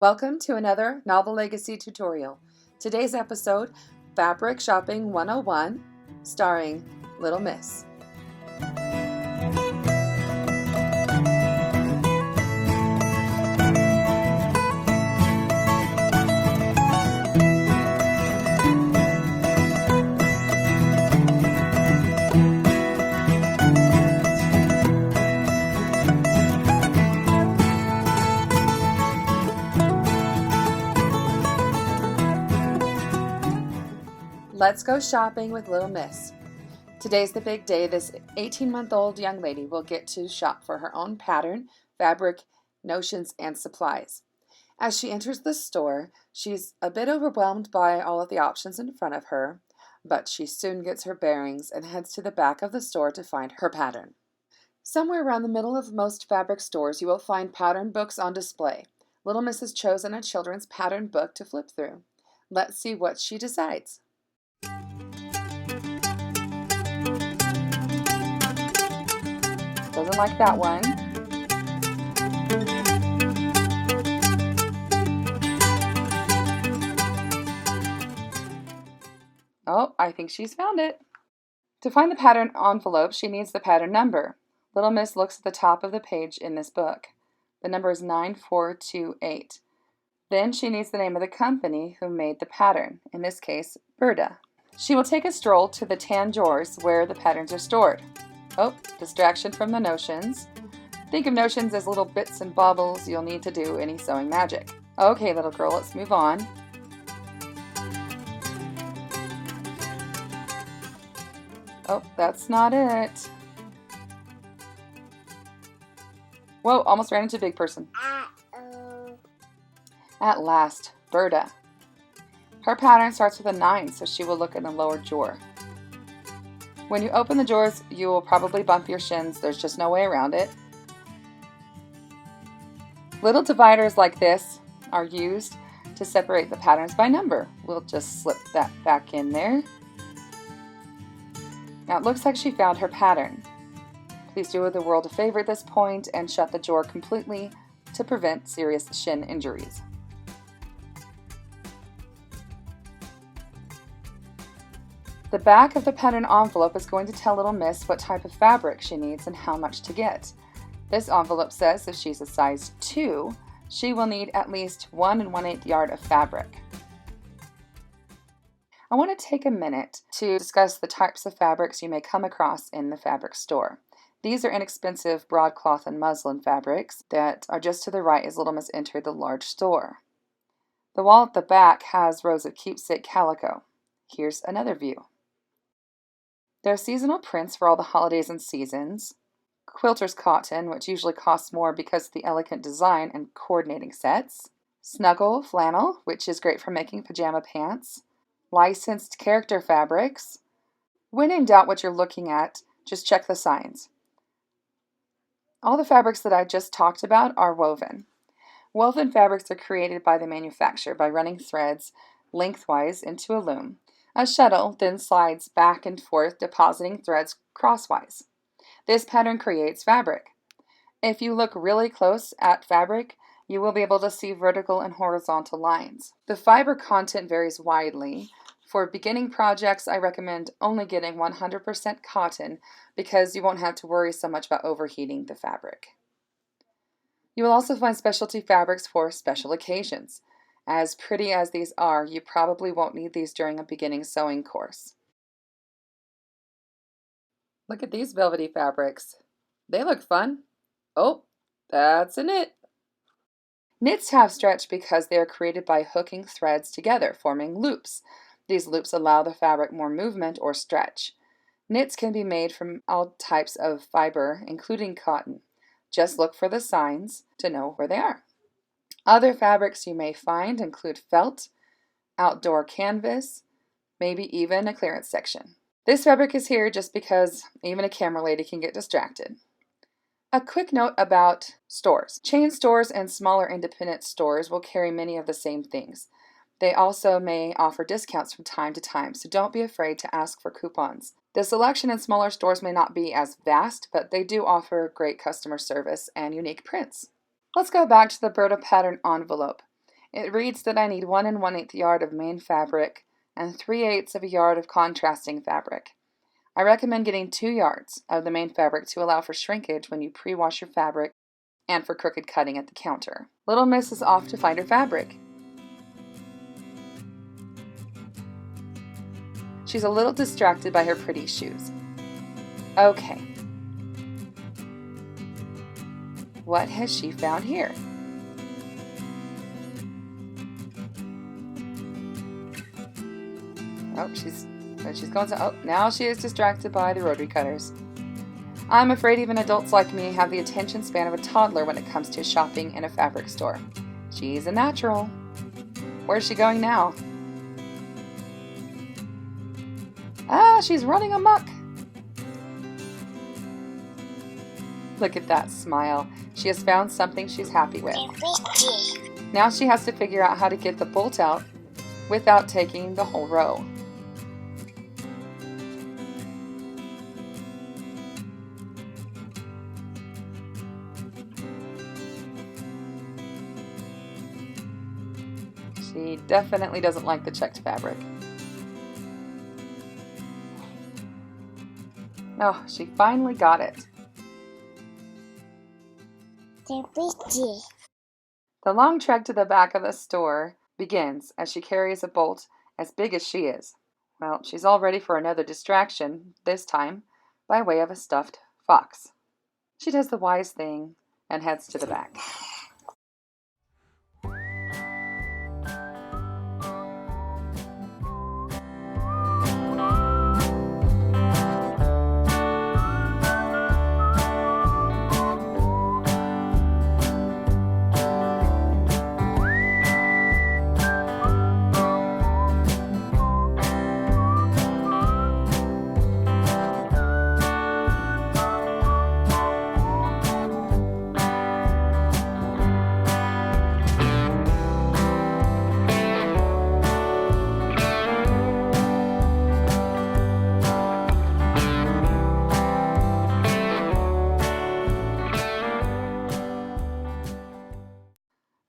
Welcome to another Novel Legacy tutorial. Today's episode, Fabric Shopping 101, starring Lil Miss. Let's go shopping with Lil Miss. Today's the big day. This 18-month-old young lady will get to shop for her own pattern, fabric, notions, and supplies. As she enters the store, she's a bit overwhelmed by all of the options in front of her, but she soon gets her bearings and heads to the back of the store to find her pattern. Somewhere around the middle of most fabric stores, you will find pattern books on display. Lil Miss has chosen a children's pattern book to flip through. Let's see what she decides. Doesn't like that one. Oh, I think she's found it. To find the pattern envelope, she needs the pattern number. Lil Miss looks at the top of the page in this book. The number is 9428. Then she needs the name of the company who made the pattern, in this case, Berta. She will take a stroll to the tan drawers where the patterns are stored. Oh, distraction from the notions. Think of notions as little bits and baubles you'll need to do any sewing magic. Okay, little girl, let's move on. Oh, that's not it. Whoa, almost ran into a big person. At last, Berta. Her pattern starts with a 9, so she will look in the lower drawer. When you open the drawers, you will probably bump your shins. There's just no way around it. Little dividers like this are used to separate the patterns by number. We'll just slip that back in there. Now it looks like she found her pattern. Please do the world a favor at this point and shut the drawer completely to prevent serious shin injuries. The back of the pattern envelope is going to tell Lil Miss what type of fabric she needs and how much to get. This envelope says if she's a size 2, she will need at least 1 1/8 yard of fabric. I want to take a minute to discuss the types of fabrics you may come across in the fabric store. These are inexpensive broadcloth and muslin fabrics that are just to the right as Lil Miss entered the large store. The wall at the back has rows of keepsake calico. Here's another view. There are seasonal prints for all the holidays and seasons. Quilter's cotton, which usually costs more because of the elegant design and coordinating sets. Snuggle flannel, which is great for making pajama pants. Licensed character fabrics. When in doubt what you're looking at, just check the signs. All the fabrics that I just talked about are woven. Woven fabrics are created by the manufacturer by running threads lengthwise into a loom. A shuttle then slides back and forth, depositing threads crosswise. This pattern creates fabric. If you look really close at fabric, you will be able to see vertical and horizontal lines. The fiber content varies widely. For beginning projects, I recommend only getting 100% cotton because you won't have to worry so much about overheating the fabric. You will also find specialty fabrics for special occasions. As pretty as these are, you probably won't need these during a beginning sewing course. Look at these velvety fabrics. They look fun. Oh, that's a knit. Knits have stretch because they are created by hooking threads together, forming loops. These loops allow the fabric more movement or stretch. Knits can be made from all types of fiber, including cotton. Just look for the signs to know where they are. Other fabrics you may find include felt, outdoor canvas, maybe even a clearance section. This fabric is here just because even a camera lady can get distracted. A quick note about stores. Chain stores and smaller independent stores will carry many of the same things. They also may offer discounts from time to time, so don't be afraid to ask for coupons. The selection in smaller stores may not be as vast, but they do offer great customer service and unique prints. Let's go back to the Berta pattern envelope. It reads that I need 1 1/8 yard of main fabric and 3/8 of a yard of contrasting fabric. I recommend getting 2 yards of the main fabric to allow for shrinkage when you pre-wash your fabric and for crooked cutting at the counter. Little Miss is off to find her fabric. She's a little distracted by her pretty shoes. Okay. What has she found here? Oh, she's going to, now she is distracted by the rotary cutters. I'm afraid even adults like me have the attention span of a toddler when it comes to shopping in a fabric store. She's a natural. Where's she going now? Ah, she's running amok. Look at that smile. She has found something she's happy with. Now she has to figure out how to get the bolt out without taking the whole row. She definitely doesn't like the checked fabric. Oh, she finally got it. The long trek to the back of the store begins as she carries a bolt as big as she is. Well, she's all ready for another distraction, this time by way of a stuffed fox. She does the wise thing and heads to the back.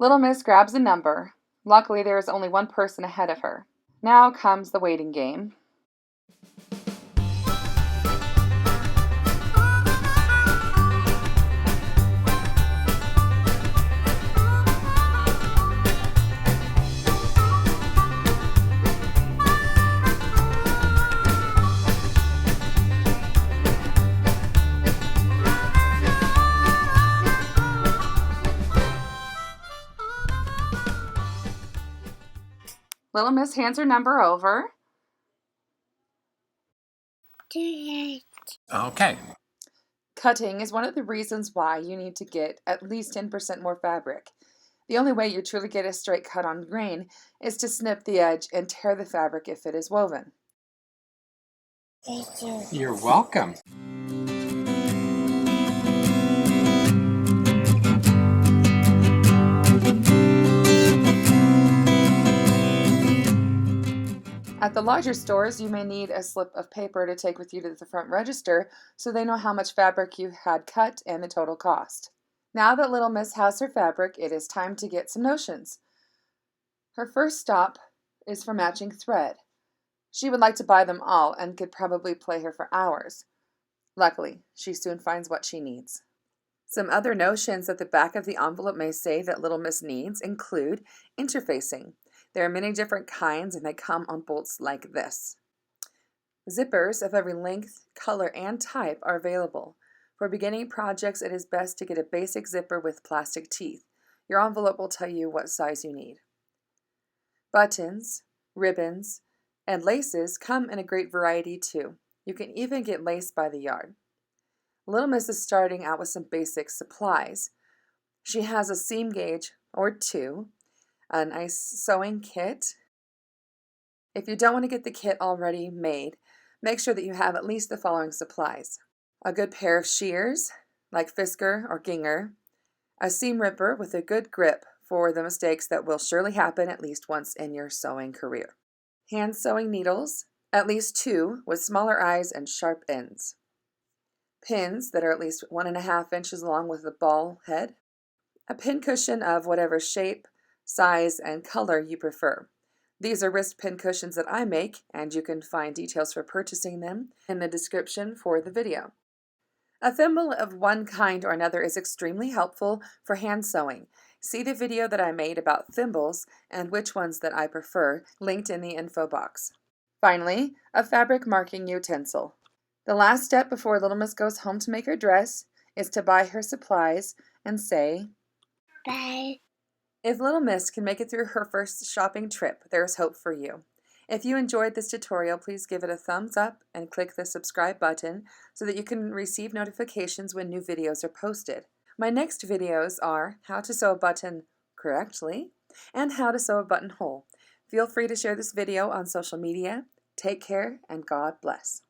Little Miss grabs a number. Luckily, there is only one person ahead of her. Now comes the waiting game. Little Miss hands her number over. Okay. Cutting is one of the reasons why you need to get at least 10% more fabric. The only way you truly get a straight cut on grain is to snip the edge and tear the fabric if it is woven. Thank you. You're welcome. At the larger stores, you may need a slip of paper to take with you to the front register so they know how much fabric you had cut and the total cost. Now that Little Miss has her fabric, it is time to get some notions. Her first stop is for matching thread. She would like to buy them all and could probably play her for hours. Luckily, she soon finds what she needs. Some other notions that the back of the envelope may say that Little Miss needs include interfacing. There are many different kinds and they come on bolts like this. Zippers of every length, color, and type are available. For beginning projects, it is best to get a basic zipper with plastic teeth. Your envelope will tell you what size you need. Buttons, ribbons, and laces come in a great variety too. You can even get lace by the yard. Little Miss is starting out with some basic supplies. She has a seam gauge or 2, a nice sewing kit. If you don't want to get the kit already made, make sure that you have at least the following supplies. A good pair of shears, like Fisker or Ginger, a seam ripper with a good grip for the mistakes that will surely happen at least once in your sewing career. Hand sewing needles, at least 2 with smaller eyes and sharp ends. Pins that are at least 1.5 inches long with a ball head. A pin cushion of whatever shape, size, and color you prefer. These are wrist pin cushions that I make, and you can find details for purchasing them in the description for the video. A thimble of one kind or another is extremely helpful for hand sewing. See the video that I made about thimbles and which ones that I prefer, linked in the info box. Finally, a fabric marking utensil. The last step before Little Miss goes home to make her dress is to buy her supplies and say, Bye. If Little Miss can make it through her first shopping trip, there's hope for you. If you enjoyed this tutorial, please give it a thumbs up and click the subscribe button so that you can receive notifications when new videos are posted. My next videos are how to sew a button correctly and how to sew a buttonhole. Feel free to share this video on social media. Take care and God bless.